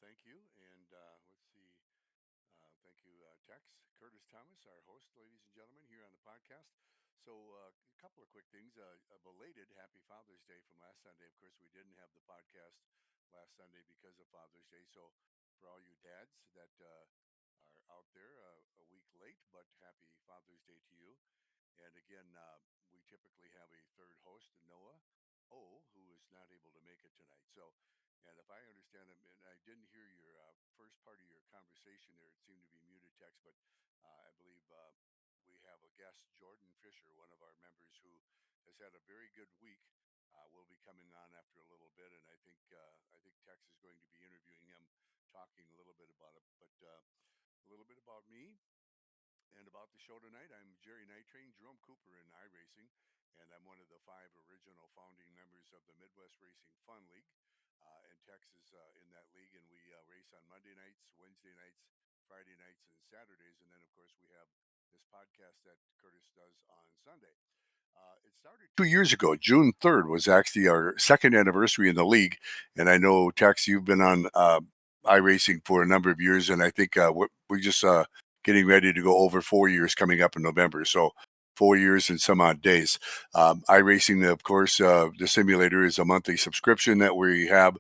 Thank you. And let's see. Thank you, Tex. Curtis Thomas, our host, ladies and gentlemen, here on the podcast. A couple of quick things. A belated Happy Father's Day from last Sunday. Of course, we didn't have the podcast last Sunday because of Father's Day. So, for all you dads that are out there a week late, but happy Father's Day to you. And again, we typically have a third host, Noah O, who is not able to make it tonight. And if I understand it, and I didn't hear your first part of your conversation there, it seemed to be muted text, but I believe we have a guest, Jordan Fisher, one of our members who has had a very good week. Will be coming on after a little bit, and I think Tex is going to be interviewing him, talking a little bit about it. But a little bit about me. And about the show tonight, I'm Jerry Night Train, Jerome Cooper in iRacing, and I'm one of the five original founding members of the Midwest Racing Fun League. And Tex is in that league, and we race on Monday nights, Wednesday nights, Friday nights, and Saturdays. And then, of course, we have this podcast that Curtis does on Sunday. It started 2 years ago. June 3rd was actually our second anniversary in the league. And I know, Tex, you've been on iRacing for a number of years, and I think we're just getting ready to go over 4 years coming up in November. So 4 years and some odd days. iRacing, of course, the simulator is a monthly subscription that we have.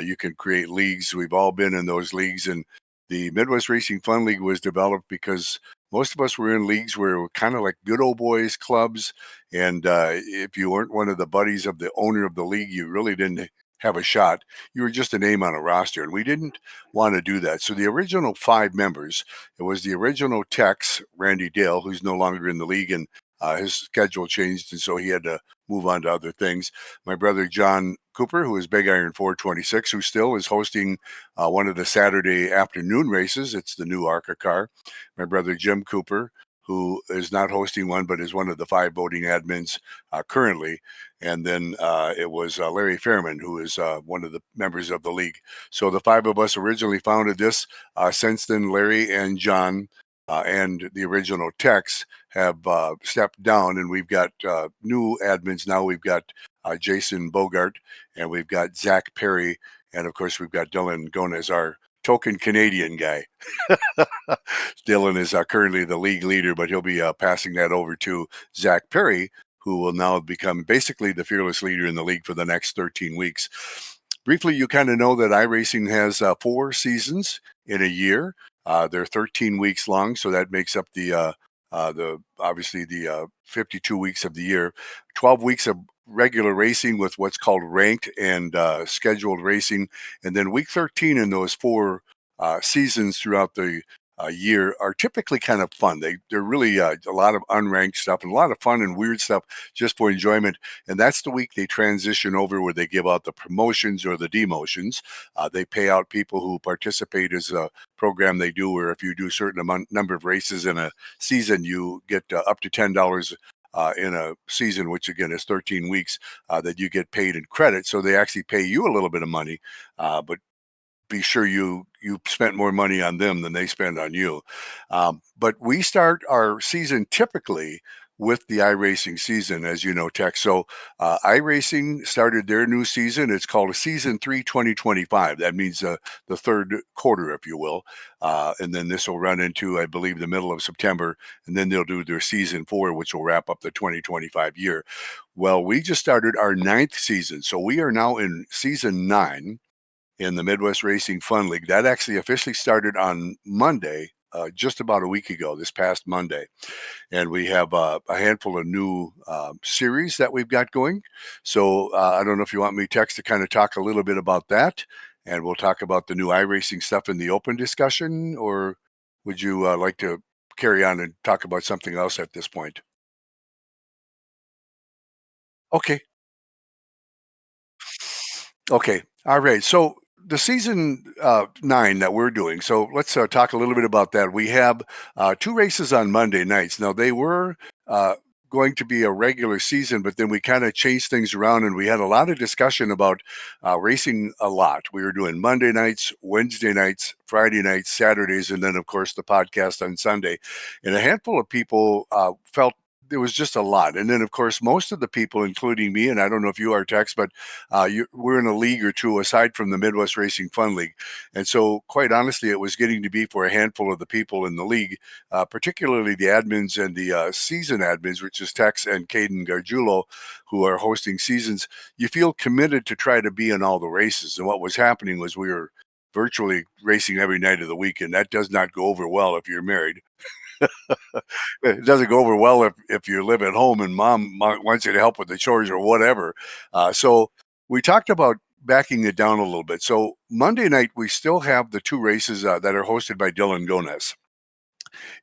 You can create leagues. We've all been in those leagues, and the Midwest Racing Fun League was developed because most of us were in leagues where we're kind of like good old boys clubs. And if you weren't one of the buddies of the owner of the league, you really didn't have a shot. You were just a name on a roster, and we didn't want to do that. So the original five members, it was the original Tex, Randy Dale, who's no longer in the league, and his schedule changed, and so he had to move on to other things. My brother John Cooper, who is Big Iron 426, who still is hosting one of the Saturday afternoon races. It's the new ARCA car. My brother Jim Cooper, who is not hosting one, but is one of the five voting admins currently. And then it was Larry Fairman, who is one of the members of the league. So the five of us originally founded this. Since then, Larry and John and the original Tex have stepped down, and we've got new admins now. We've got Jason Bogart, and we've got Zach Perry, and of course, we've got Dylan Gomez, our token Canadian guy. Dylan is currently the league leader, but he'll be passing that over to Zach Perry, who will now become basically the fearless leader in the league for the next 13 weeks. Briefly, you kind of know that iRacing has 4 seasons in a year. They're 13 weeks long, so that makes up the obviously the 52 weeks of the year. 12 weeks of regular racing with what's called ranked and scheduled racing, and then week 13 in those four seasons throughout the year are typically kind of fun. They're really a lot of unranked stuff and a lot of fun and weird stuff just for enjoyment. And that's the week they transition over where they give out the promotions or the demotions. They pay out people who participate as a program they do, where if you do a certain number of races in a season, you get up to $10 in a season, which again is 13 weeks, that you get paid in credit. So they actually pay you a little bit of money, but be sure you spent more money on them than they spend on you. But we start our season typically with the iRacing season, as you know, Tech. So iRacing started their new season. It's called Season 3 2025. That means the third quarter, if you will. And then this will run into, I believe, the middle of September. And then they'll do their Season 4, which will wrap up the 2025 year. Well, we just started our ninth season. So we are now in Season 9 in the Midwest Racing Fun League. That actually officially started on Monday, just about a week ago, this past Monday. And we have a handful of new series that we've got going. So I don't know if you want me, Tex, to kind of talk a little bit about that. And we'll talk about the new iRacing stuff in the open discussion, or would you like to carry on and talk about something else at this point? Okay. Okay. All right. So the season 9 that we're doing. So let's talk a little bit about that. We have two races on Monday nights. Now they were uh, going to be a regular season, but then we kind of changed things around, and we had a lot of discussion about racing a lot. We were doing Monday nights, Wednesday nights, Friday nights, Saturdays, and then of course the podcast on Sunday. And a handful of people felt there was just a lot. And then, of course, most of the people, including me, and I don't know if you are, Tex, but we're in a league or two aside from the Midwest Racing Fun League. And so, quite honestly, it was getting to be for a handful of the people in the league, particularly the admins and the season admins, which is Tex and Caden Gargiulo, who are hosting seasons. You feel committed to try to be in all the races. And what was happening was we were virtually racing every night of the week, and that does not go over well if you're married. It doesn't go over well if you live at home and mom wants you to help with the chores or whatever. So we talked about backing it down a little bit. So Monday night we still have the two races that are hosted by Dylan Gonez.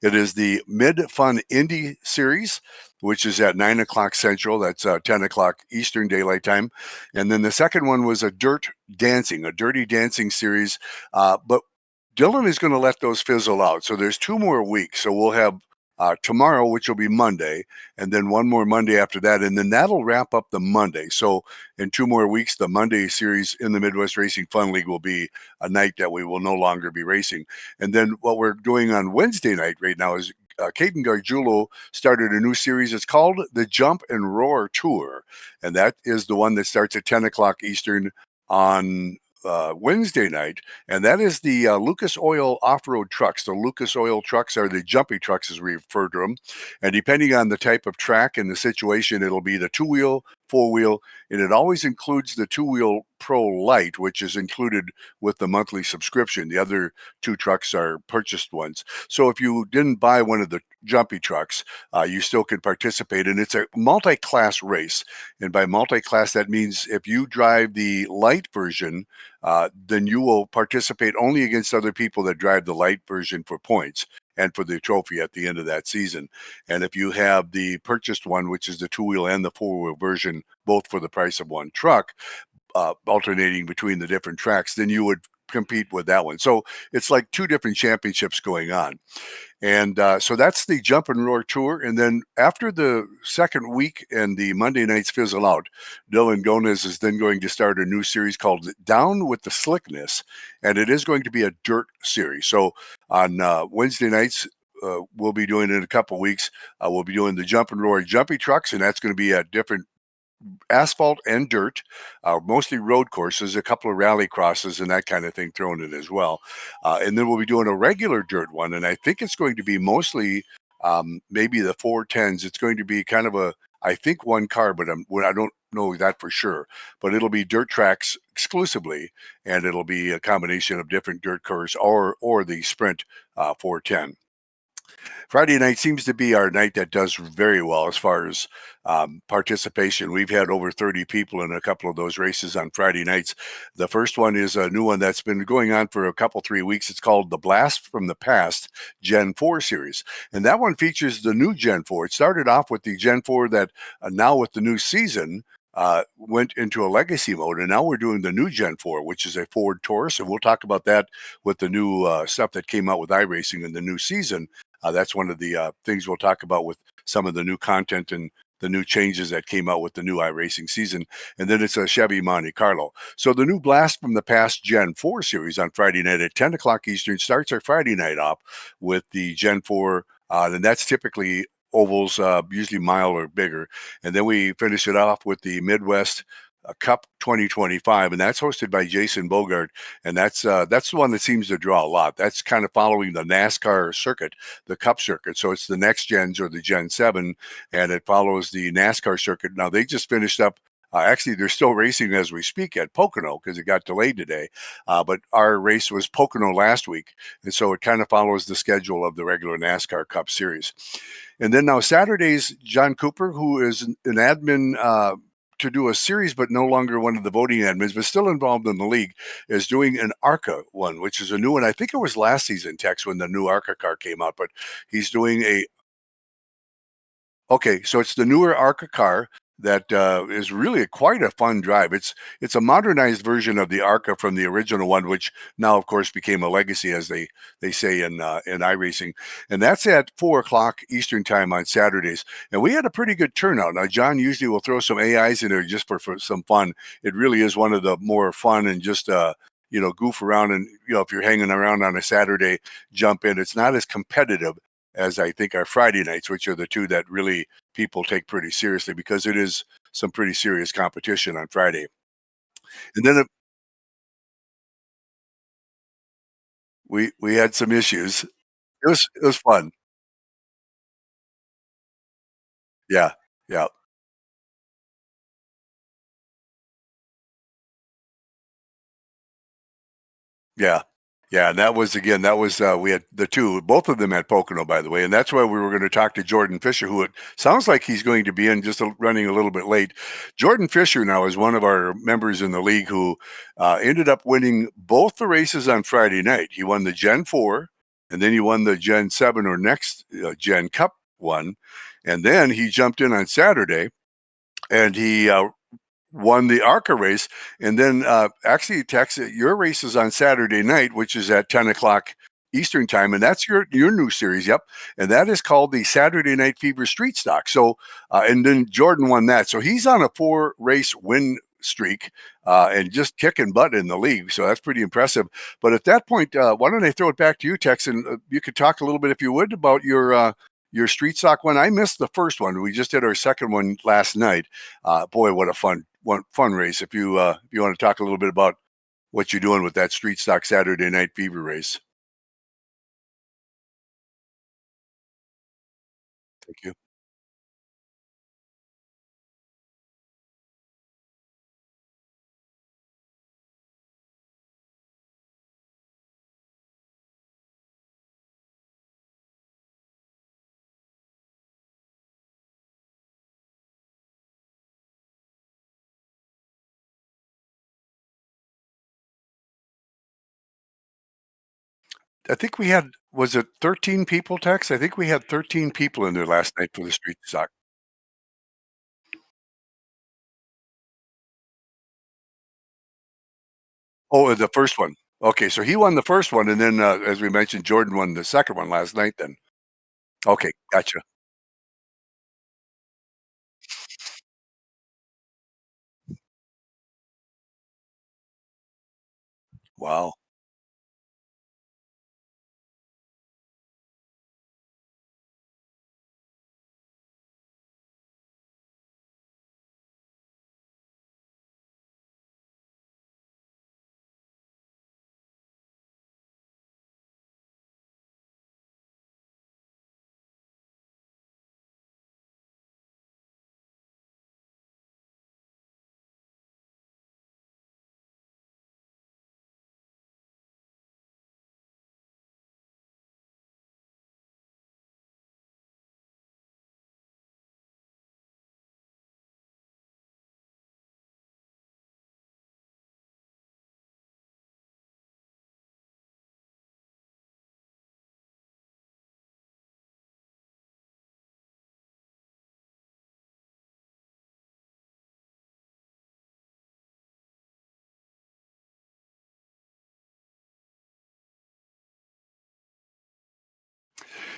It is the Mid Fun Indy Series, which is at 9 o'clock Central. That's 10 o'clock Eastern Daylight Time. And then the second one was a Dirty Dancing series. But Dylan is going to let those fizzle out. So there's 2 more weeks. So we'll have tomorrow, which will be Monday, and then one more Monday after that. And then that'll wrap up the Monday. So in 2 more weeks, the Monday series in the Midwest Racing Fun League will be a night that we will no longer be racing. And then what we're doing on Wednesday night right now is Caden Gargiulo started a new series. It's called the Jump and Roar Tour. And that is the one that starts at 10 o'clock Eastern on Wednesday night, and that is the Lucas Oil off-road trucks. The Lucas Oil trucks are the jumpy trucks, as we refer to them. And depending on the type of track and the situation, it'll be the two-wheel, four-wheel, and it always includes the two-wheel Pro Light, which is included with the monthly subscription. The other two trucks are purchased ones. So if you didn't buy one of the jumpy trucks, you still can participate. And it's a multi-class race. And by multi-class, that means if you drive the light version, then you will participate only against other people that drive the light version for points and for the trophy at the end of that season. And if you have the purchased one, which is the two-wheel and the four-wheel version, both for the price of one truck, alternating between the different tracks, then you would compete with that one. So it's like two different championships going on. And so that's the Jump and Roar Tour. And then after the second week and the Monday nights fizzle out, Dylan Gonez is then going to start a new series called Down with the Slickness. And it is going to be a dirt series. So on Wednesday nights, we'll be doing it in a couple weeks. We'll be doing the Jump and Roar Jumpy Trucks, and that's going to be at different asphalt and dirt, mostly road courses, a couple of rally crosses and that kind of thing thrown in as well. And then we'll be doing a regular dirt one, and I think it's going to be mostly maybe the 410s. It's going to be kind of a, I think one car, but I don't know that for sure. But it'll be dirt tracks exclusively, and it'll be a combination of different dirt cars or the Sprint 410. Friday night seems to be our night that does very well as far as participation. We've had over 30 people in a couple of those races on Friday nights. The first one is a new one that's been going on for a couple, 3 weeks. It's called the Blast from the Past Gen 4 series. And that one features the new Gen 4. It started off with the Gen 4 that now with the new season, went into a legacy mode, and now we're doing the new Gen 4, which is a Ford Taurus, and we'll talk about that with the new stuff that came out with iRacing in the new season. That's one of the things we'll talk about with some of the new content and the new changes that came out with the new iRacing season. And then it's a Chevy Monte Carlo. So the new Blast from the Past Gen 4 series on Friday night at 10 o'clock Eastern starts our Friday night off with the Gen 4, and that's typically ovals, usually mile or bigger. And then we finish it off with the Midwest Cup 2025, and that's hosted by Jason Bogart, and that's the one that seems to draw a lot. That's kind of following the NASCAR circuit, the Cup circuit. So it's the next gens or the Gen 7, and it follows the NASCAR circuit. Now they just finished up. Actually, they're still racing as we speak at Pocono because it got delayed today. But our race was Pocono last week, and so it kind of follows the schedule of the regular NASCAR Cup Series. And then now Saturdays, John Cooper, who is an admin to do a series, but no longer one of the voting admins, but still involved in the league, is doing an ARCA one, which is a new one. I think it was last season, Tex, when the new ARCA car came out, but he's doing a Okay, so it's the newer ARCA car that is really quite a fun drive. It's a modernized version of the ARCA from the original one, which now, of course, became a legacy, as they say in iRacing, and that's at 4 o'clock Eastern time on Saturdays. And we had a pretty good turnout. Now, John usually will throw some AIs in there just for some fun. It really is one of the more fun and just goof around, and if you're hanging around on a Saturday, jump in. It's not as competitive, as I think our Friday nights, which are the two that really people take pretty seriously because it is some pretty serious competition on Friday. And then we had some issues. It was fun. Yeah, yeah. Yeah. Yeah, and that was again, that was, we had the 2, both of them at Pocono, by the way, and that's why we were gonna talk to Jordan Fisher, who it sounds like he's going to be in just running a little bit late. Jordan Fisher now is one of our members in the league who, ended up winning both the races on Friday night. He won the Gen 4, and then he won the Gen 7 or next, Gen Cup one, and then he jumped in on Saturday, and he, won the ARCA race, and then actually, Tex, your race is on Saturday night, which is at 10 o'clock Eastern time, and that's your new series. Yep, and that is called the Saturday Night Fever Street Stock. So, and then Jordan won that, so he's on a 4 race win streak and just kicking butt in the league. So that's pretty impressive. But at that point, why don't I throw it back to you, Tex, and you could talk a little bit, if you would, about your street stock one. I missed the first one. We just did our second one last night. Boy, what a fun race. If you want to talk a little bit about what you're doing with that street stock Saturday Night Fever race. Thank you. I think we had, was it 13 people, Tex? I think we had 13 people in there last night for the street stock. Oh, the first one. Okay, so he won the first one, and then as we mentioned, Jordan won the second one last night. Then okay, gotcha. Wow.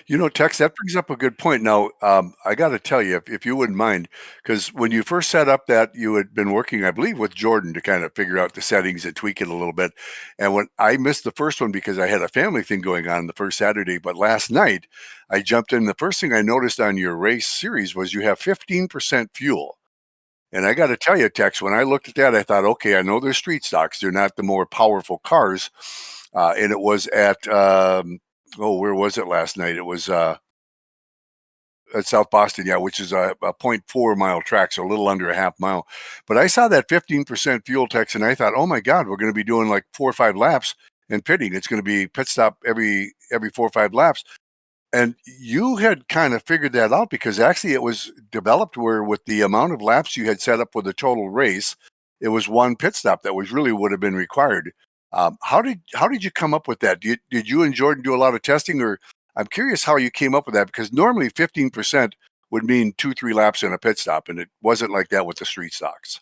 You know, Tex, that brings up a good point. Now, I got to tell you, if you wouldn't mind, because when you first set up that, you had been working, I believe, with Jordan to kind of figure out the settings and tweak it a little bit. And when I missed the first one because I had a family thing going on the first Saturday, but last night I jumped in. The first thing I noticed on your race series was you have 15% fuel. And I got to tell you, Tex, when I looked at that, I thought, okay, I know they're street stocks. They're not the more powerful cars. And it was at, oh, where was it last night? It was at South Boston, yeah, which is a point 0.4 mile track, so a little under a half mile. But I saw that 15% fuel text, and I thought, oh my God, we're going to be doing like 4 or 5 laps and pitting. It's going to be pit stop every 4 or 5 laps. And you had kind of figured that out because actually it was developed where with the amount of laps you had set up for the total race, it was one pit stop that was really would have been required. How did you come up with that? Did you and Jordan do a lot of testing, or I'm curious how you came up with that because normally 15% would mean 2 3 laps in a pit stop, and it wasn't like that with the street stocks.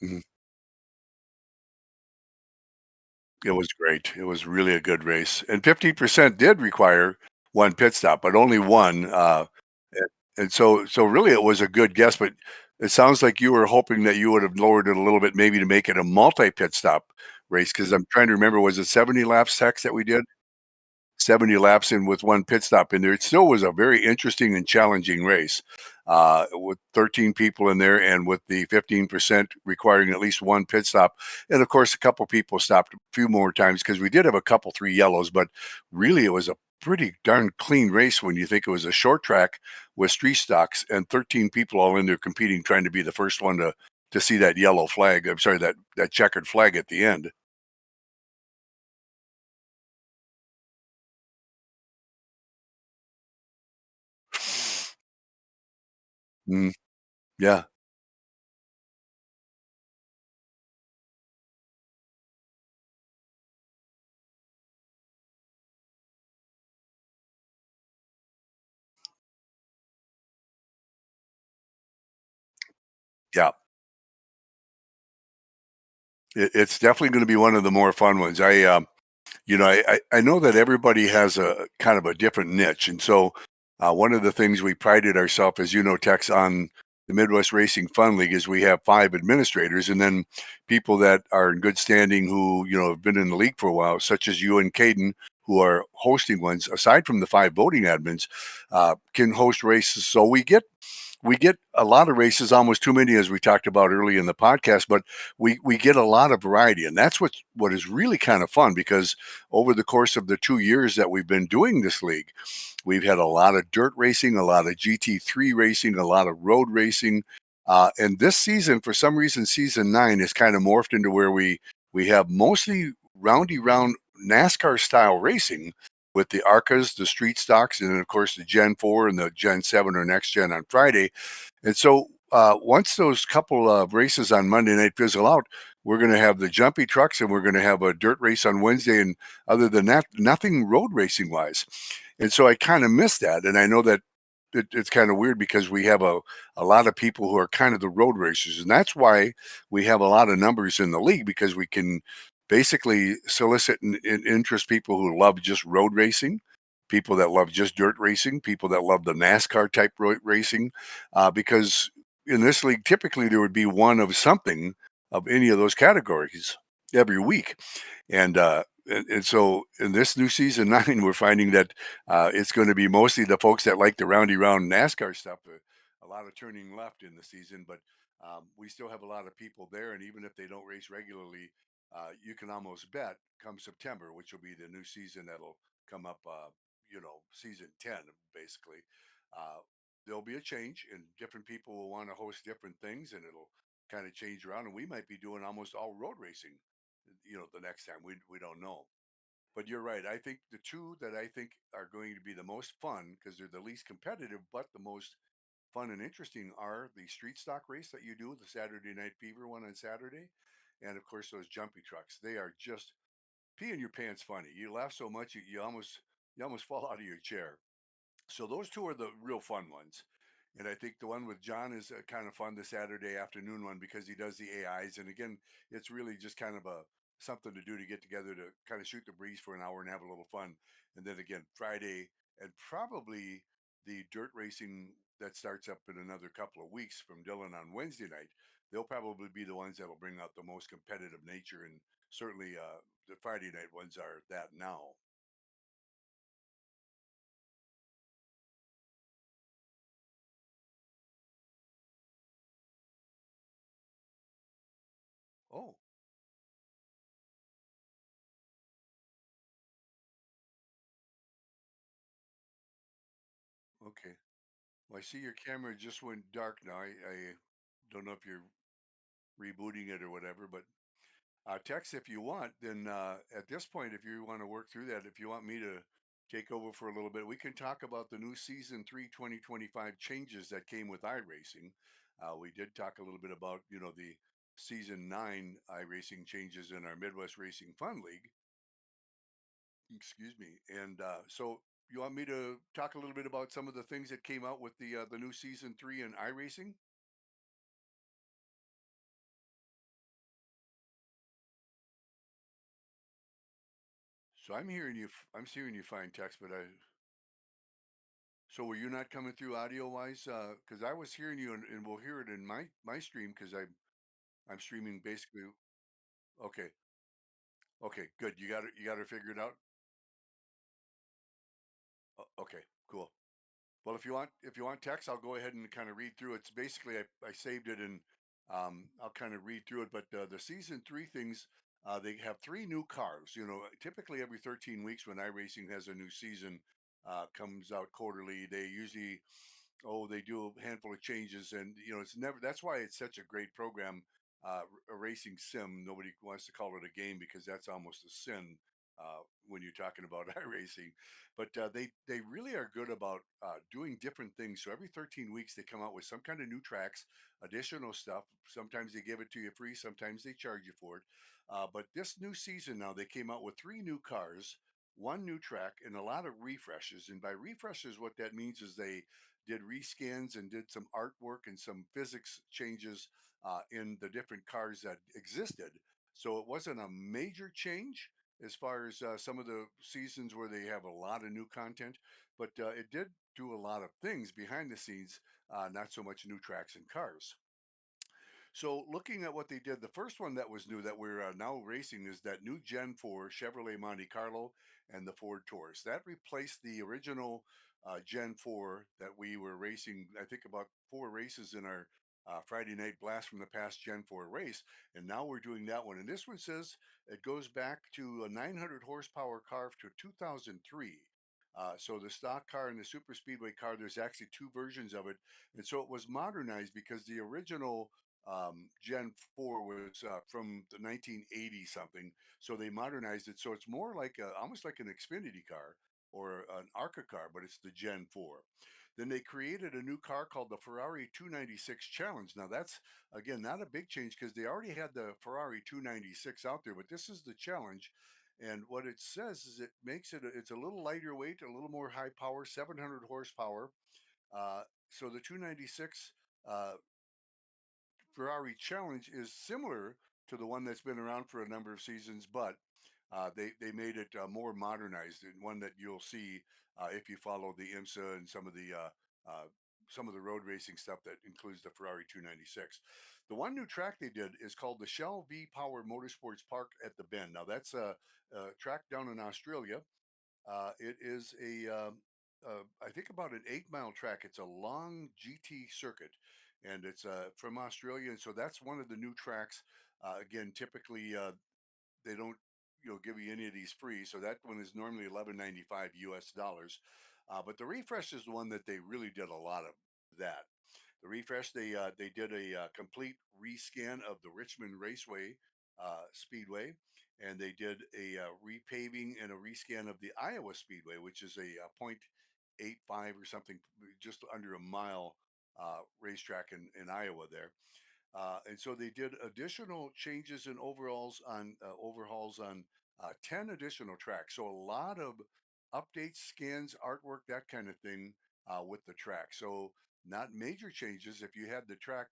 Mhm. It was great. It was really a good race, and 15% did require 1 pit stop, but only 1, and so really it was a good guess, but it sounds like you were hoping that you would have lowered it a little bit maybe to make it a multi-pit stop race. Because 'cause I'm trying to remember, was it 70 laps, Tex, that we did? 70 laps in with 1 pit stop in there. It still was a very interesting and challenging race, with 13 people in there and with the 15% requiring at least 1 pit stop. And of course, a couple people stopped a few more times because we did have a couple 3 yellows, but really it was a pretty darn clean race when you think it was a short track with street stocks and 13 people all in there competing, trying to be the first one to see that yellow flag. I'm sorry, that checkered flag at the end. Mm, yeah, yeah. It's definitely gonna be one of the more fun ones. I know that everybody has a kind of a different niche, and so, one of the things we prided ourselves, as you know, Tex, on the Midwest Racing Fun League is we have 5 administrators and then people that are in good standing who, have been in the league for a while, such as you and Caden, who are hosting ones, aside from the 5 voting admins, can host races. So we get a lot of races, almost too many, as we talked about early in the podcast, but we get a lot of variety, and that's what is really kind of fun because over the course of the 2 years that we've been doing this league, we've had a lot of dirt racing, a lot of GT3 racing, a lot of road racing, and this season, for some reason, season 9 is kind of morphed into where we have mostly roundy round NASCAR style racing with the ARCAs, the street stocks, and then of course the Gen 4 and the Gen 7 or next gen on Friday. And so once those couple of races on Monday night fizzle out, we're going to have the jumpy trucks and we're going to have a dirt race on Wednesday. And other than that, nothing road racing wise. And so I kind of miss that. And I know that it's kind of weird because we have a lot of people who are kind of the road racers. And that's why we have a lot of numbers in the league because we can basically solicit and interest people who love just road racing, people that love just dirt racing, people that love the NASCAR type racing, because in this league, typically there would be one of something of any of those categories every week. And so in this new season 9, we're finding that it's going to be mostly the folks that like the roundy round NASCAR stuff. A lot of turning left in the season, but we still have a lot of people there. And even if they don't race regularly, you can almost bet come September, which will be the new season that'll come up, season 10, basically. Uh, there'll be a change, and different people will want to host different things, and it'll kind of change around. And we might be doing almost all road racing, the next time. We don't know. But you're right. I think the two that I think are going to be the most fun because they're the least competitive, but the most fun and interesting are the street stock race that you do, the Saturday Night Fever one on Saturday, and of course those jumpy trucks. They are just pee in your pants funny. You laugh so much you almost fall out of your chair. So those two are the real fun ones. And I think the one with John is kind of fun, the Saturday afternoon one, because he does the AIs. And again, it's really just kind of a something to do to get together to kind of shoot the breeze for an hour and have a little fun. And then again, Friday and probably the dirt racing that starts up in another couple of weeks from Dylan on Wednesday night. They'll probably be the ones that'll bring out the most competitive nature. And certainly the Friday night ones are that now. Oh, okay. Well, I see your camera just went dark now. I don't know if you're rebooting it or whatever, but text if you want. Then at this point, if you want to work through that, if you want me to take over for a little bit, we can talk about the new season 3 2025 changes that came with iRacing. We did talk a little bit about, the season 9 iRacing changes in our Midwest Racing Fun League. Excuse me. And so you want me to talk a little bit about some of the things that came out with the new season 3 in iRacing? So I'm hearing you. I'm hearing you fine, text, but I. So were you not coming through audio wise? Because I was hearing you, and we'll hear it in my stream because I'm streaming basically. Okay, okay, good. You got it figured out. Okay, cool. Well, if you want text, I'll go ahead and kind of read through it. It's basically I saved it and I'll kind of read through it. But the season three things, they have three new cars. You know, typically every 13 weeks when iRacing has a new season comes out quarterly, they usually they do a handful of changes, and you know it's never. That's why it's such a great program. A racing sim. Nobody wants to call it a game because that's almost a sin when you're talking about iRacing. But they really are good about doing different things. So every 13 weeks they come out with some kind of new tracks, additional stuff. Sometimes they give it to you free. Sometimes they charge you for it. But this new season now they came out with three new cars, one new track, and a lot of refreshes. And by refreshes, what that means is they did rescans and did some artwork and some physics changes in the different cars that existed. So it wasn't a major change as far as some of the seasons where they have a lot of new content, but it did do a lot of things behind the scenes, not so much new tracks and cars. So looking at what they did, the first one that was new that we're now racing is that new Gen 4 Chevrolet Monte Carlo and the Ford Taurus. That replaced the original Gen 4 that we were racing, I think about four races in our Friday night blast from the past Gen 4 race. And now we're doing that one. And this one says it goes back to a 900 horsepower car to 2003. So the stock car and the super speedway car, there's actually two versions of it. And so it was modernized because the original Gen 4 was from the 1980 something. So they modernized it. So it's more like almost like an Xfinity car or an ARCA car, but it's the Gen 4. Then they created a new car called the Ferrari 296 Challenge. Now that's again not a big change because they already had the Ferrari 296 out there, but this is the challenge. And what it says is it makes it it's a little lighter weight, a little more high power, 700 horsepower. So the 296 uh, Ferrari Challenge is similar to the one that's been around for a number of seasons, but they made it more modernized and one that you'll see if you follow the IMSA and some of the road racing stuff that includes the Ferrari 296. The one new track they did is called the Shell V Power Motorsports Park at the Bend. Now that's a track down in Australia. It is I think about an 8 mile track. It's a long GT circuit, and it's from Australia, and so that's one of the new tracks. Again, typically they don't give you any of these free, so that one is normally 11.95 US dollars. But the refresh is the one that they really did a lot of that. The refresh they did a complete rescan of the Richmond Raceway Speedway, and they did a repaving and a rescan of the Iowa Speedway, which is a, 0.85 or something, just under a mile racetrack in Iowa there. And so they did additional changes and overhauls on 10 additional tracks. So a lot of updates, scans, artwork, that kind of thing with the track. So not major changes. If you had the track,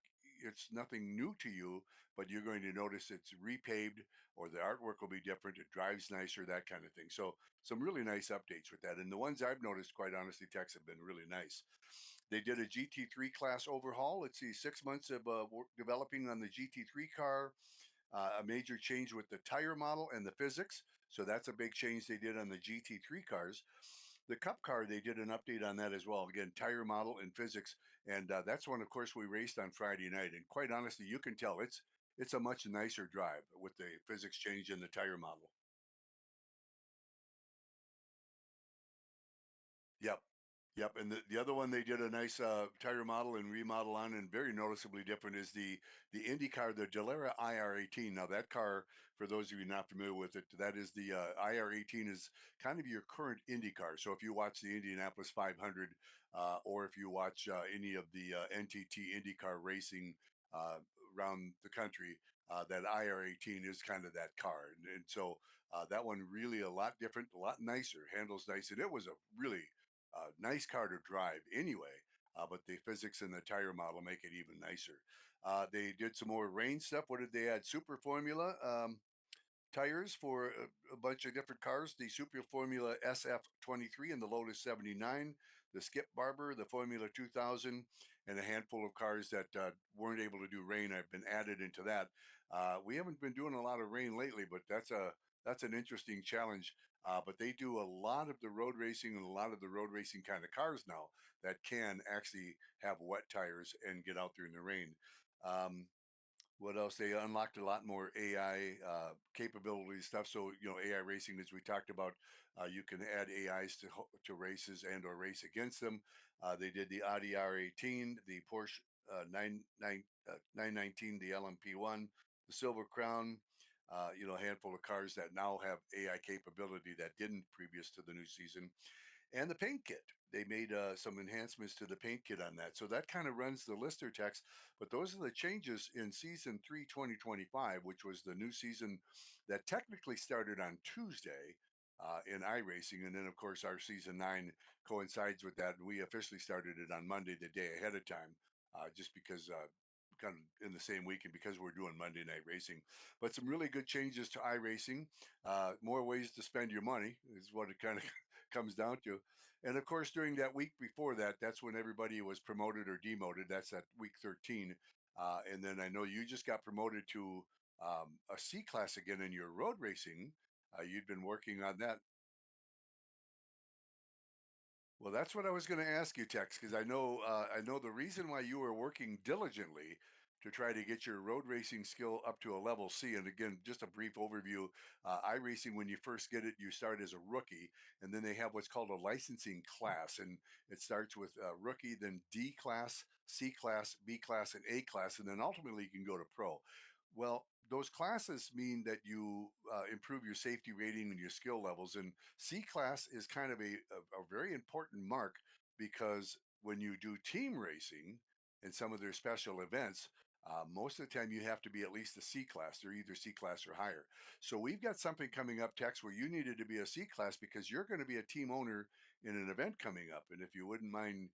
it's nothing new to you, but you're going to notice it's repaved or the artwork will be different. It drives nicer, that kind of thing. So some really nice updates with that. And the ones I've noticed, quite honestly, Tex, have been really nice. They did a GT3 class overhaul. Let's see, 6 months of developing on the GT3 car, a major change with the tire model and the physics. So that's a big change they did on the GT3 cars. The Cup car, they did an update on that as well. Again, tire model and physics, and that's one, of course, we raced on Friday night. And quite honestly, you can tell it's a much nicer drive with the physics change and the tire model. Yep. Yep. And the other one they did a nice tire model and remodel on and very noticeably different is the Indy car, the Dallara IR18. Now that car, for those of you not familiar with it, that is the IR18 is kind of your current Indy car. So if you watch the Indianapolis 500 or if you watch any of the NTT IndyCar racing uh, around the country, that IR18 is kind of that car. And so that one really a lot different, a lot nicer, handles nice. And it was a really nice car to drive anyway, but the physics in the tire model make it even nicer. They did some more rain stuff. What did they add? Super Formula. tires for a bunch of different cars: the Super Formula SF23 and the Lotus 79, the Skip Barber, the Formula 2000, and a handful of cars that weren't able to do rain. I've been added into that. We haven't been doing a lot of rain lately, but that's an interesting challenge. But they do a lot of the road racing and a lot of the road racing kind of cars now that can actually have wet tires and get out there in the rain. Um, what else? They unlocked a lot more AI capability stuff. So AI racing, as we talked about, you can add AIs to races and or race against them. They did the Audi R18, the Porsche 919, the LMP1, the Silver Crown. A handful of cars that now have AI capability that didn't previous to the new season, and the paint kit. They made some enhancements to the paint kit on that. So that kind of runs the lister text. But those are the changes in season 3, 2025, which was the new season that technically started on Tuesday in iRacing. And then, of course, our season 9 coincides with that. And we officially started it on Monday, the day ahead of time, just because. Kind of in the same week, and because we're doing Monday night racing, but some really good changes to iRacing, more ways to spend your money is what it kind of comes down to. And of course, during that week before that, that's when everybody was promoted or demoted. That's at week 13. And then I know you just got promoted to a C class again in your road racing. You'd been working on that. Well, that's what I was going to ask you, Tex, because I know the reason why you were working diligently to try to get your road racing skill up to a level C. And again, just a brief overview: iRacing, when you first get it, you start as a rookie, and then they have what's called a licensing class, and it starts with rookie, then D class, C class, B class, and A class, and then ultimately you can go to pro. Well, those classes mean that you improve your safety rating and your skill levels, and C class is kind of a very important mark because when you do team racing and some of their special events, most of the time you have to be at least a C class. They're either C class or higher. So we've got something coming up, Tex, where you needed to be a C class because you're going to be a team owner in an event coming up. And if you wouldn't mind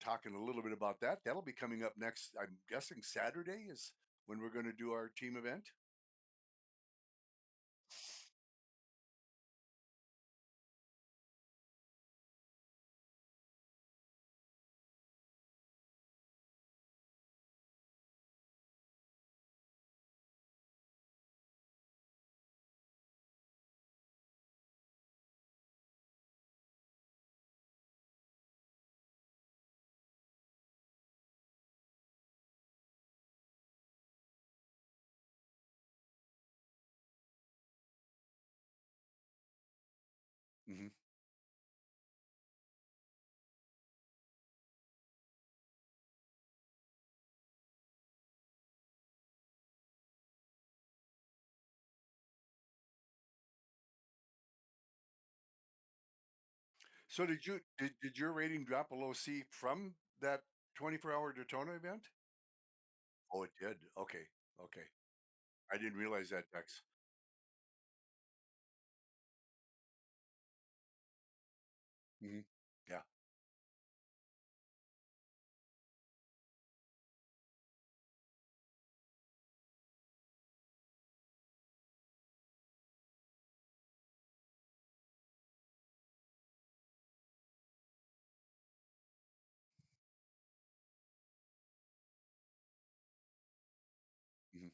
talking a little bit about that, that'll be coming up next. I'm guessing Saturday is when we're going to do our team event. Hmm. So did your rating drop below C from that 24-hour Daytona event? Oh, it did. Okay. Okay. I didn't realize that, Dex. Hmm. Yeah. Hmm.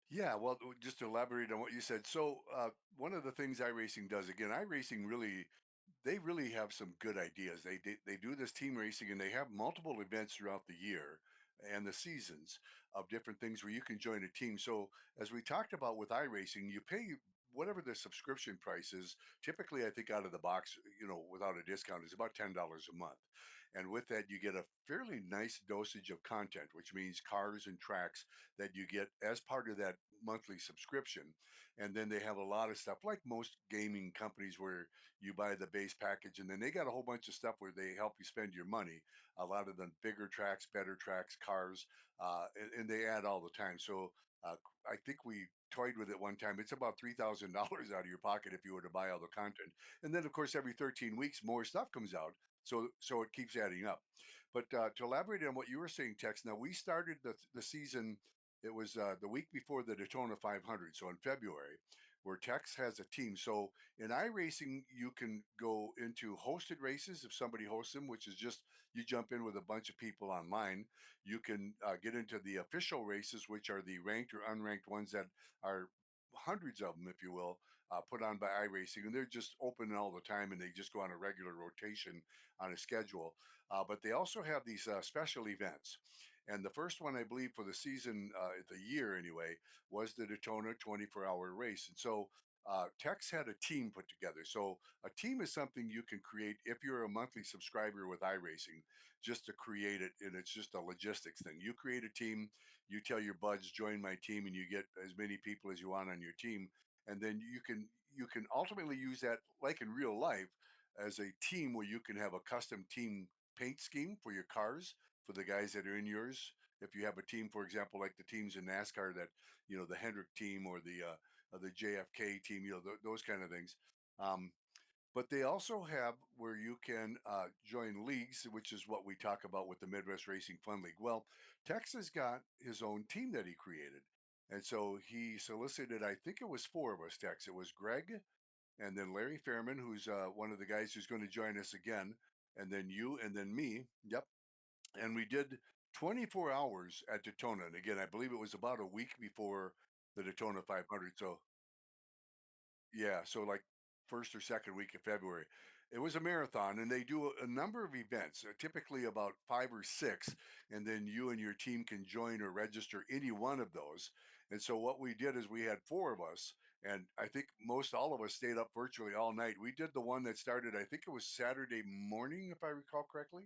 Yeah. Well, just to elaborate on what you said. So, one of the things iRacing does, again, iRacing really, they really have some good ideas. They do this team racing and they have multiple events throughout the year and the seasons of different things where you can join a team. So as we talked about with iRacing, you pay whatever the subscription price is. Typically, I think out of the box, without a discount, is about $10 a month. And with that, you get a fairly nice dosage of content, which means cars and tracks that you get as part of that monthly subscription. And then they have a lot of stuff like most gaming companies where you buy the base package and then they got a whole bunch of stuff where they help you spend your money. A lot of them bigger tracks, better tracks, cars, and they add all the time. So uh, I think we toyed with it one time. It's about $3,000 out of your pocket if you were to buy all the content. And then, of course, every 13 weeks, more stuff comes out. So it keeps adding up. But to elaborate on what you were saying, Tex, now we started the season. It was the week before the Daytona 500, so in February, where Tex has a team. So in iRacing, you can go into hosted races if somebody hosts them, which is just you jump in with a bunch of people online. You can get into the official races, which are the ranked or unranked ones that are hundreds of them, if you will, put on by iRacing, and they're just open all the time, and they just go on a regular rotation on a schedule. But they also have these special events, and the first one I believe for the season, the year anyway, was the Daytona 24-hour race, and so. Tex had a team put together. So a team is something you can create if you're a monthly subscriber with iRacing, just to create it, and it's just a logistics thing. You create a team, you tell your buds join my team, and you get as many people as you want on your team, and then you can ultimately use that like in real life as a team where you can have a custom team paint scheme for your cars for the guys that are in yours. If you have a team, for example, like the teams in NASCAR that the Hendrick team or the JFK team, those kind of things. Um, but they also have where you can join leagues, which is what we talk about with the Midwest Racing Fun League. Well, Tex has got his own team that he created. And so he solicited, I think it was four of us, Tex. It was Greg, and then Larry Fairman, who's one of the guys who's going to join us again, and then you, and then me. Yep. And we did 24 hours at Daytona. And again, I believe it was about a week before the Daytona 500. So yeah, so like first or second week of February. It was a marathon, and they do a number of events, typically about five or six, and then you and your team can join or register any one of those. And so what we did is we had four of us, and I think most all of us stayed up virtually all night. We did the one that started, I think it was Saturday morning, if I recall correctly.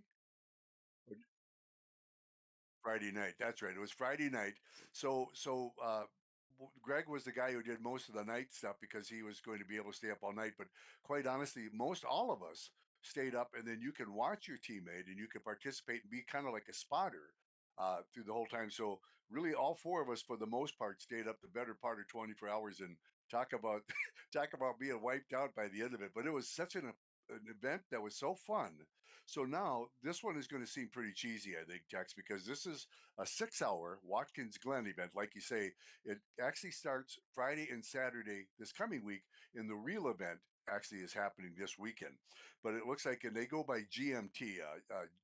Friday night. That's right. It was Friday night. So Greg was the guy who did most of the night stuff because he was going to be able to stay up all night. But quite honestly, most all of us stayed up, and then you can watch your teammate and you can participate and be kind of like a spotter through the whole time. So really, all four of us, for the most part, stayed up the better part of 24 hours and talk about talk about being wiped out by the end of it. But it was such an event that was so fun. So now this one is going to seem pretty cheesy, I think, Tex, because this is a 6 hour Watkins Glen event. Like you say, it actually starts Friday and Saturday this coming week, and the real event actually is happening this weekend. But it looks like, and they go by GMT,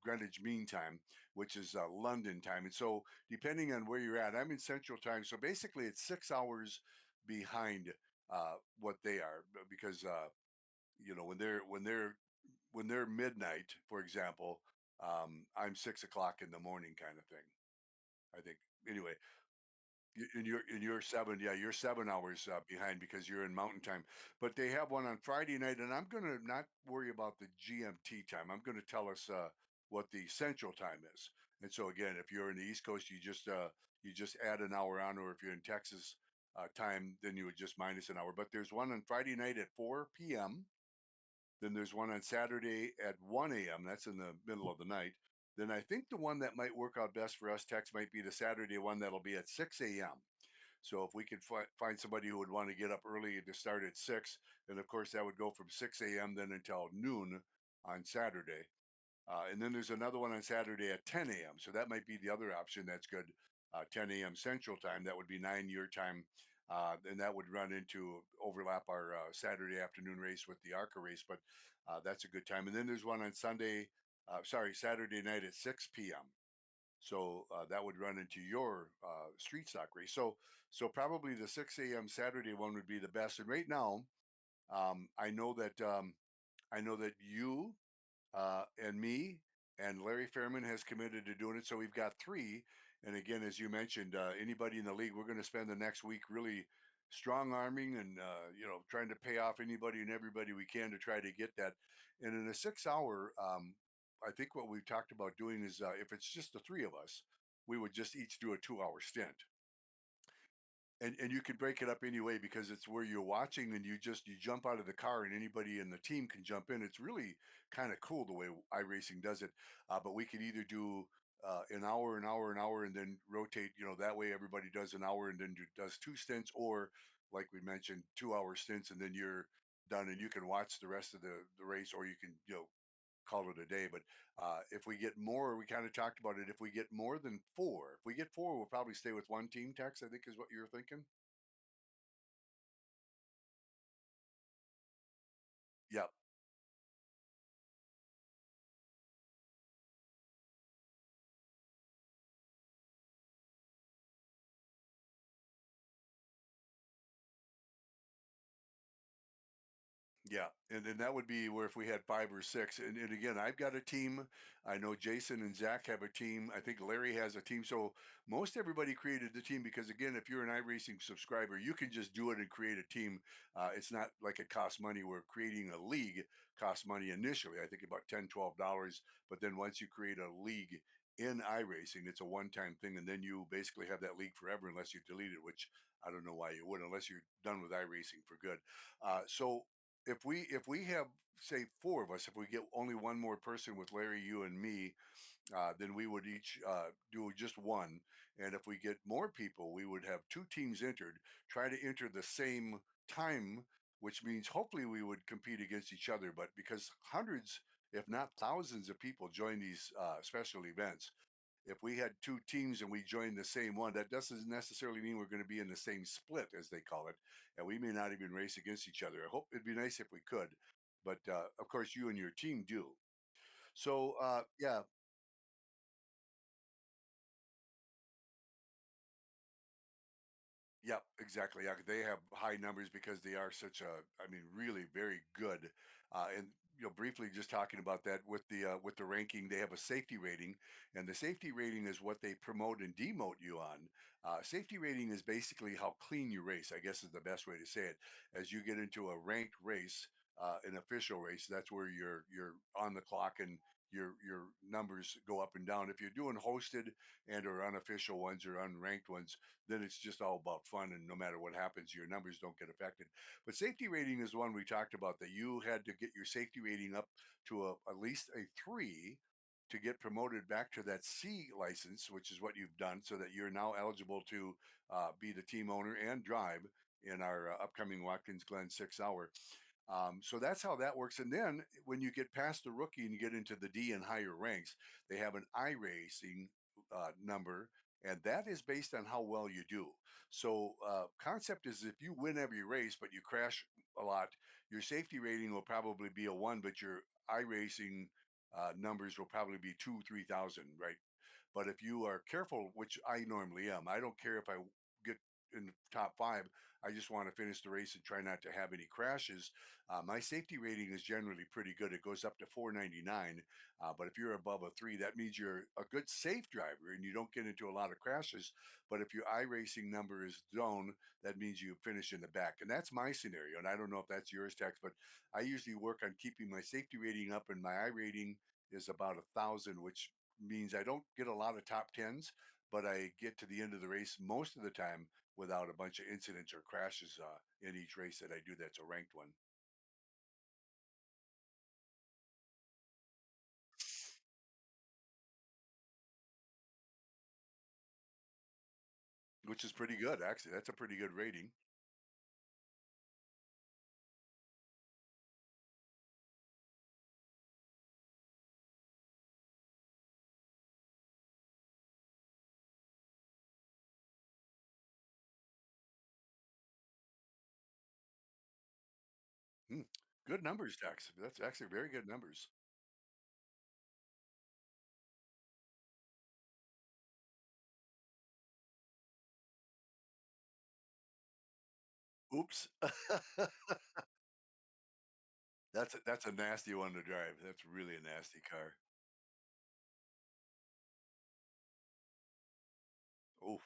Greenwich Mean Time, which is London time. And so, depending on where you're at, I'm in Central Time. So basically, it's 6 hours behind what they are because when they're midnight, for example, I'm 6 o'clock in the morning, kind of thing. I think anyway. And you're 7, yeah, you're 7 hours behind because you're in Mountain Time. But they have one on Friday night, and I'm gonna not worry about the GMT time. I'm gonna tell us what the Central Time is. And so again, if you're in the East Coast, you just add an hour on, or if you're in Texas time, then you would just minus an hour. But there's one on Friday night at 4 p.m. Then there's one on Saturday at 1 a.m. That's in the middle of the night. Then I think the one that might work out best for us, Tex, might be the Saturday one that'll be at 6 a.m. So if we could find somebody who would want to get up early to start at 6, then of course that would go from 6 a.m. then until noon on Saturday. And then there's another one on Saturday at 10 a.m. So that might be the other option that's good. 10 a.m. Central Time. That would be 9 your time. And that would run into overlap our Saturday afternoon race with the ARCA race. But that's a good time. And then there's one on Saturday night at 6 p.m. So that would run into your street stock race. So probably the 6 a.m. Saturday one would be the best. And right now, I know that you and me and Larry Fairman has committed to doing it. So we've got three. And again, as you mentioned, anybody in the league, we're going to spend the next week really strong arming and trying to pay off anybody and everybody we can to try to get that. And in a 6 hour I think what we've talked about doing is if it's just the three of us, we would just each do a 2 hour stint. And you could break it up anyway because it's where you're watching and you jump out of the car and anybody in the team can jump in. It's really kind of cool the way iRacing does it. But we could either do an hour, an hour, an hour, and then rotate. That way everybody does an hour and then does two stints, or like we mentioned, 2 hour stints, and then you're done and you can watch the rest of the race, or you can call it a day. But if we get more, we kind of talked about it. If we get more than four, if we get four, we'll probably stay with one team. Tex, I think is what you're thinking. Yep. Yeah, and then that would be where if we had five or six, and again, I've got a team. I know Jason and Zach have a team. I think Larry has a team. So most everybody created the team because again, if you're an iRacing subscriber, you can just do it and create a team. It's not like it costs money. Where creating a league costs money initially. I think about $10, $12, but then once you create a league in iRacing, it's a one-time thing, and then you basically have that league forever unless you delete it, which I don't know why you would, unless you're done with iRacing for good. So if we have say four of us, if we get only one more person with Larry, you, and me, then we would each do just one. And if we get more people, we would have two teams entered, try to enter the same time, which means hopefully we would compete against each other. But because hundreds, if not thousands, of people join these special events, if we had two teams and we joined the same one, that doesn't necessarily mean we're going to be in the same split, as they call it, and we may not even race against each other. I hope it'd be nice if we could, but of course, you and your team do. So, yeah, yep, exactly. Yeah, they have high numbers because they are such I mean, really very good. And briefly just talking about that with the ranking, they have a safety rating, and the safety rating is what they promote and demote you on. Safety rating is basically how clean you race. I guess is the best way to say it. As you get into a ranked race, an official race, that's where you're on the clock and your numbers go up and down. If you're doing hosted and or unofficial ones or unranked ones, then it's just all about fun. And no matter what happens, your numbers don't get affected. But safety rating is the one we talked about that you had to get your safety rating up to at least a three to get promoted back to that C license, which is what you've done, so that you're now eligible to be the team owner and drive in our upcoming Watkins Glen 6 hour. So that's how that works. And then when you get past the rookie and you get into the D and higher ranks, they have an iRacing number, and that is based on how well you do. So, concept is if you win every race but you crash a lot, your safety rating will probably be a one, but your iRacing numbers will probably be two, 3,000, right? But if you are careful, which I normally am, I don't care if I get in the top five. I just want to finish the race and try not to have any crashes. My safety rating is generally pretty good. It goes up to 499. But if you're above a three, that means you're a good safe driver and you don't get into a lot of crashes. But if your iRacing number is down, that means you finish in the back. And that's my scenario. And I don't know if that's yours, Tex, but I usually work on keeping my safety rating up, and my I rating is about 1,000, which means I don't get a lot of top tens, but I get to the end of the race most of the time without a bunch of incidents or crashes in each race that I do. That's a ranked one, which is pretty good, actually. That's a pretty good rating. Hmm. Good numbers, Dex. That's actually very good numbers. Oops. That's a nasty one to drive. That's really a nasty car. Oh,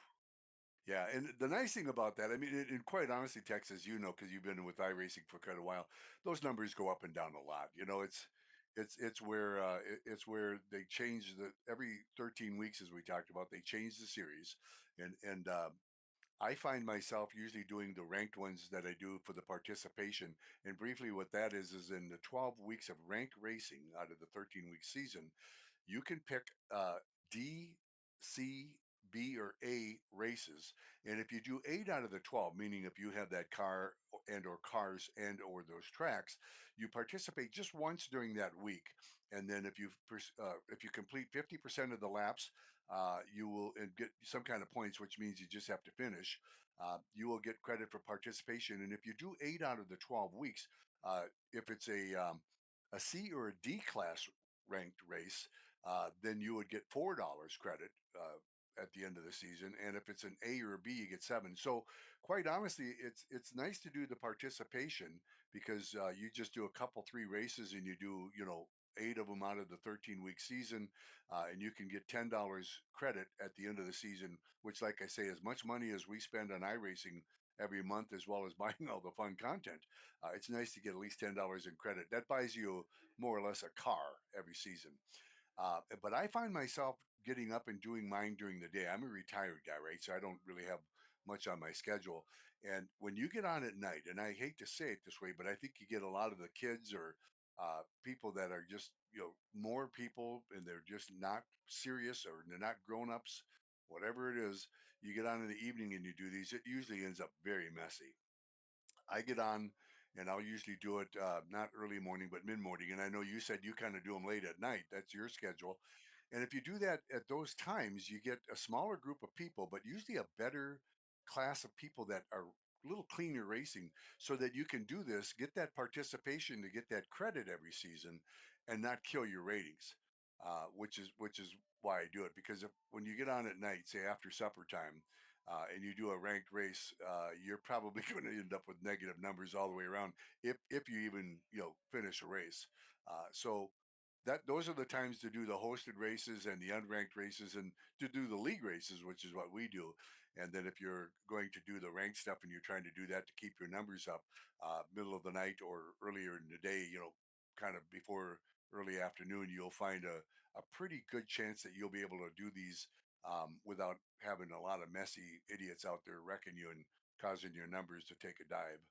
yeah, and the nice thing about that, I mean, and quite honestly, Texas, because you've been with iRacing for quite a while, those numbers go up and down a lot. It's where it's where they change the every 13 weeks, as we talked about, they change the series, and I find myself usually doing the ranked ones that I do for the participation. And briefly, what that is in the 12 weeks of ranked racing out of the 13-week season, you can pick D, C, B, or A races, and if you do 8 out of the 12, meaning if you have that car and or cars and or those tracks, you participate just once during that week, and then if you complete 50% of the laps, you will and get some kind of points, which means you just have to finish. You will get credit for participation, and if you do 8 out of the 12 weeks, if it's a C or a D class ranked race, then you would get $4 credit at the end of the season, and if it's an A or a B, you get seven. So, quite honestly, it's nice to do the participation because you just do a couple three races and you do 8 of them out of the 13-week season, and you can get $10 credit at the end of the season. Which, like I say, as much money as we spend on iRacing every month, as well as buying all the fun content, it's nice to get at least $10 in credit. That buys you more or less a car every season. But I find myself getting up and doing mine during the day. I'm a retired guy, right? So I don't really have much on my schedule. And when you get on at night, and I hate to say it this way, but I think you get a lot of the kids or people that are just, more people and they're just not serious or they're not grown ups, whatever it is, you get on in the evening and you do these, it usually ends up very messy. I get on and I'll usually do it not early morning, but mid morning. And I know you said you kind of do them late at night. That's your schedule. And if you do that at those times, you get a smaller group of people, but usually a better class of people that are a little cleaner racing so that you can do this, get that participation to get that credit every season and not kill your ratings. Which is why I do it because when you get on at night, say after supper time, and you do a ranked race, you're probably going to end up with negative numbers all the way around if you even finish a race. So that those are the times to do the hosted races and the unranked races and to do the league races, which is what we do. And then if you're going to do the ranked stuff and you're trying to do that to keep your numbers up, middle of the night or earlier in the day, kind of before early afternoon, you'll find a pretty good chance that you'll be able to do these without having a lot of messy idiots out there wrecking you and causing your numbers to take a dive.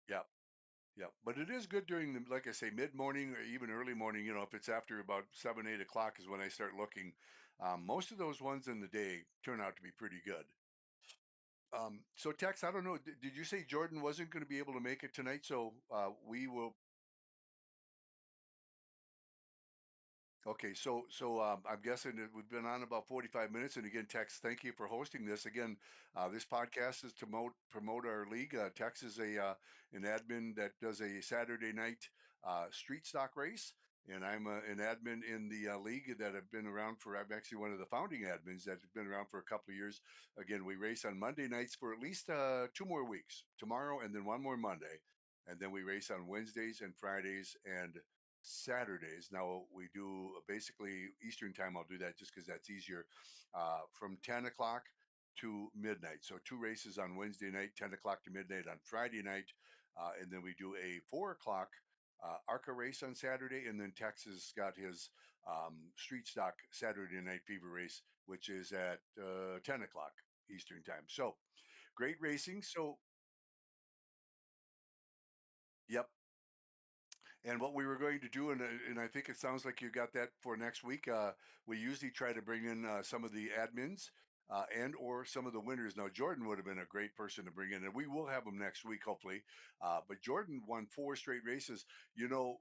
Yeah. Yeah, but it is good during the, like I say, mid morning or even early morning. If it's after about 7, 8 o'clock is when I start looking. Most of those ones in the day turn out to be pretty good. So Tex, I don't know. Did you say Jordan wasn't going to be able to make it tonight? So we will. Okay, so I'm guessing that we've been on about 45 minutes. And again, Tex, thank you for hosting this. Again, this podcast is to promote our league. Tex is a an admin that does a Saturday night street stock race, and I'm an admin in the league that have been around for. I'm actually one of the founding admins that have been around for a couple of years. Again, we race on Monday nights for at least 2 more weeks, tomorrow and then one more Monday, and then we race on Wednesdays and Fridays and Saturdays. Now we do basically Eastern time. I'll do that just because that's easier. From 10 o'clock to midnight. So two races on Wednesday night, 10 o'clock to midnight on Friday night, and then we do a 4 o'clock ARCA race on Saturday, and then Texas got his street stock Saturday night fever race, which is at 10 o'clock Eastern time. So great racing. So yep, and what we were going to do, and I think it sounds like you got that for next week. We usually try to bring in some of the admins and or some of the winners. Now Jordan would have been a great person to bring in, and we will have him next week, hopefully. But Jordan won 4 straight races. You know,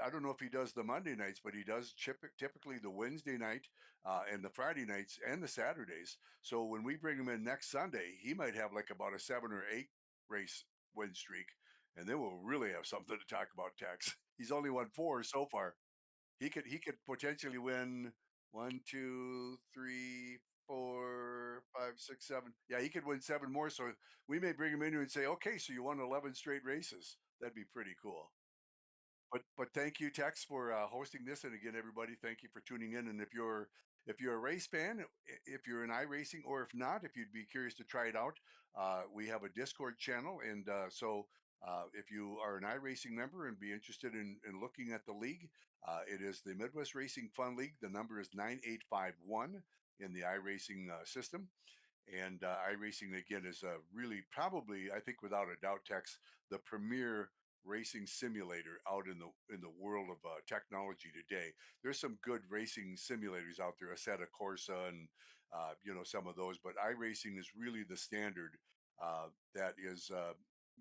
I don't know if he does the Monday nights, but he does typically the Wednesday night and the Friday nights and the Saturdays. So when we bring him in next Sunday, he might have like about a 7 or 8 race win streak, and then we'll really have something to talk about. Tex. He's only won 4 so far. He could potentially win one, two, three, four, five, six, seven. Yeah, he could win seven more. So we may bring him in here and say, okay, so you won 11 straight races. That'd be pretty cool. But thank you, Tex, for hosting this. And again, everybody, thank you for tuning in. And if you're a race fan, if you're in iRacing, or if not, if you'd be curious to try it out, we have a Discord channel, and if you are an iRacing member and be interested in looking at the league, it is the Midwest Racing Fun League. The number is 9851 in the iRacing system. And iRacing again is really probably, I think, without a doubt, Tex, the premier racing simulator out in the world of technology today. There's some good racing simulators out there, Assetto Corsa and some of those, but iRacing is really the standard. That is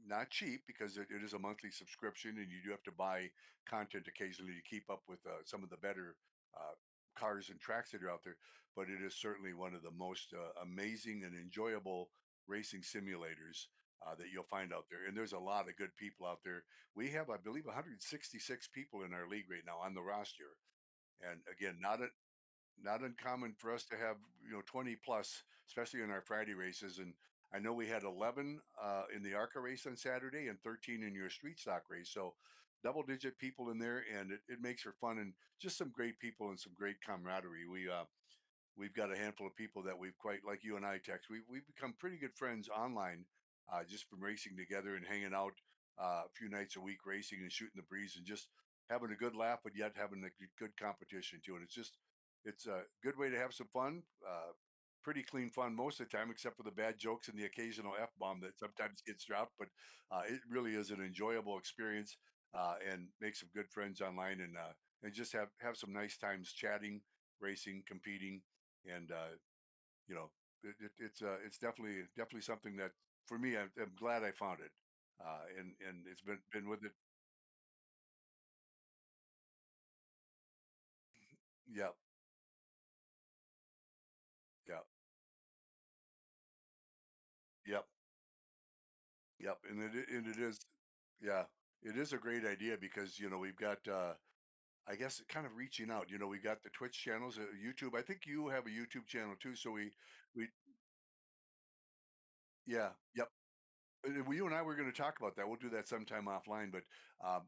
not cheap because it is a monthly subscription, and you do have to buy content occasionally to keep up with some of the better uh, cars and tracks that are out there, but it is certainly one of the most amazing and enjoyable racing simulators that you'll find out there. And there's a lot of good people out there. We have, I believe, 166 people in our league right now on the roster. And again, not uncommon for us to have 20 plus, especially in our Friday races. And I know we had 11 in the ARCA race on Saturday and 13 in your street stock race. So double digit people in there, and it makes for fun and just some great people and some great camaraderie. We've got a handful of people that we've quite like you and I, Tex. We've become pretty good friends online, just from racing together and hanging out a few nights a week, racing and shooting the breeze and just having a good laugh, but yet having a good competition too. And it's a good way to have some fun. Pretty clean fun most of the time, except for the bad jokes and the occasional f bomb that sometimes gets dropped. But it really is an enjoyable experience, and make some good friends online, and just have some nice times chatting, racing, competing, and you know, it's definitely something that for me, I'm glad I found it, and it's been with it. Yeah, yeah, yep, yep, and it is, yeah, it is a great idea because we've got. I guess kind of reaching out. We got the Twitch channels, YouTube. I think you have a YouTube channel too. So we, yeah, yep. Well, you and I were going to talk about that. We'll do that sometime offline. But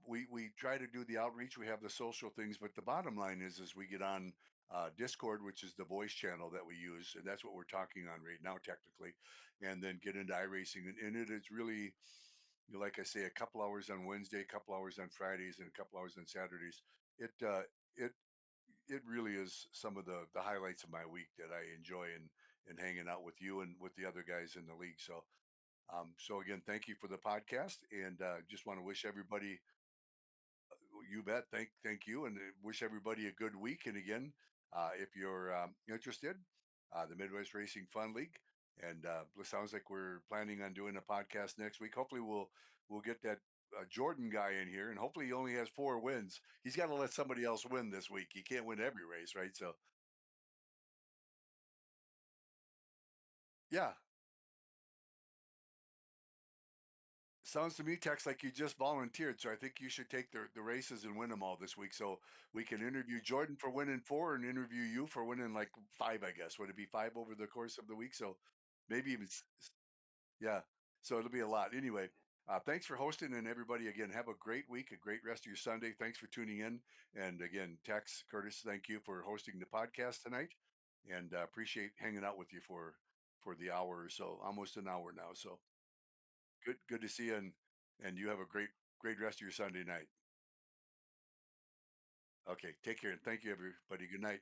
we try to do the outreach. We have the social things, but the bottom line is we get on Discord, which is the voice channel that we use, and that's what we're talking on right now, technically, and then get into iRacing, and it is really, like I say, a couple hours on Wednesday, a couple hours on Fridays, and a couple hours on Saturdays. It it really is some of the highlights of my week that I enjoy, and hanging out with you and with the other guys in the league. So again, thank you for the podcast, and just want to wish everybody, you bet, thank you, and wish everybody a good week. And again, if you're interested, the Midwest Racing Fun League, and it sounds like we're planning on doing a podcast next week. Hopefully, we'll get that Jordan guy in here, and hopefully, he only has 4 wins. He's got to let somebody else win this week. He can't win every race, right? So yeah, sounds to me, Tex, like you just volunteered. So I think you should take the races and win them all this week. So we can interview Jordan for winning 4 and interview you for winning like 5, I guess. Would it be 5 over the course of the week? So maybe even, yeah. So it'll be a lot. Anyway, thanks for hosting, and everybody, again, have a great week, a great rest of your Sunday. Thanks for tuning in. And again, Tex, Curtis, thank you for hosting the podcast tonight, and appreciate hanging out with you for the hour or so, almost an hour now. So good to see you, and you have a great rest of your Sunday night. Okay, take care and thank you, everybody. Good night.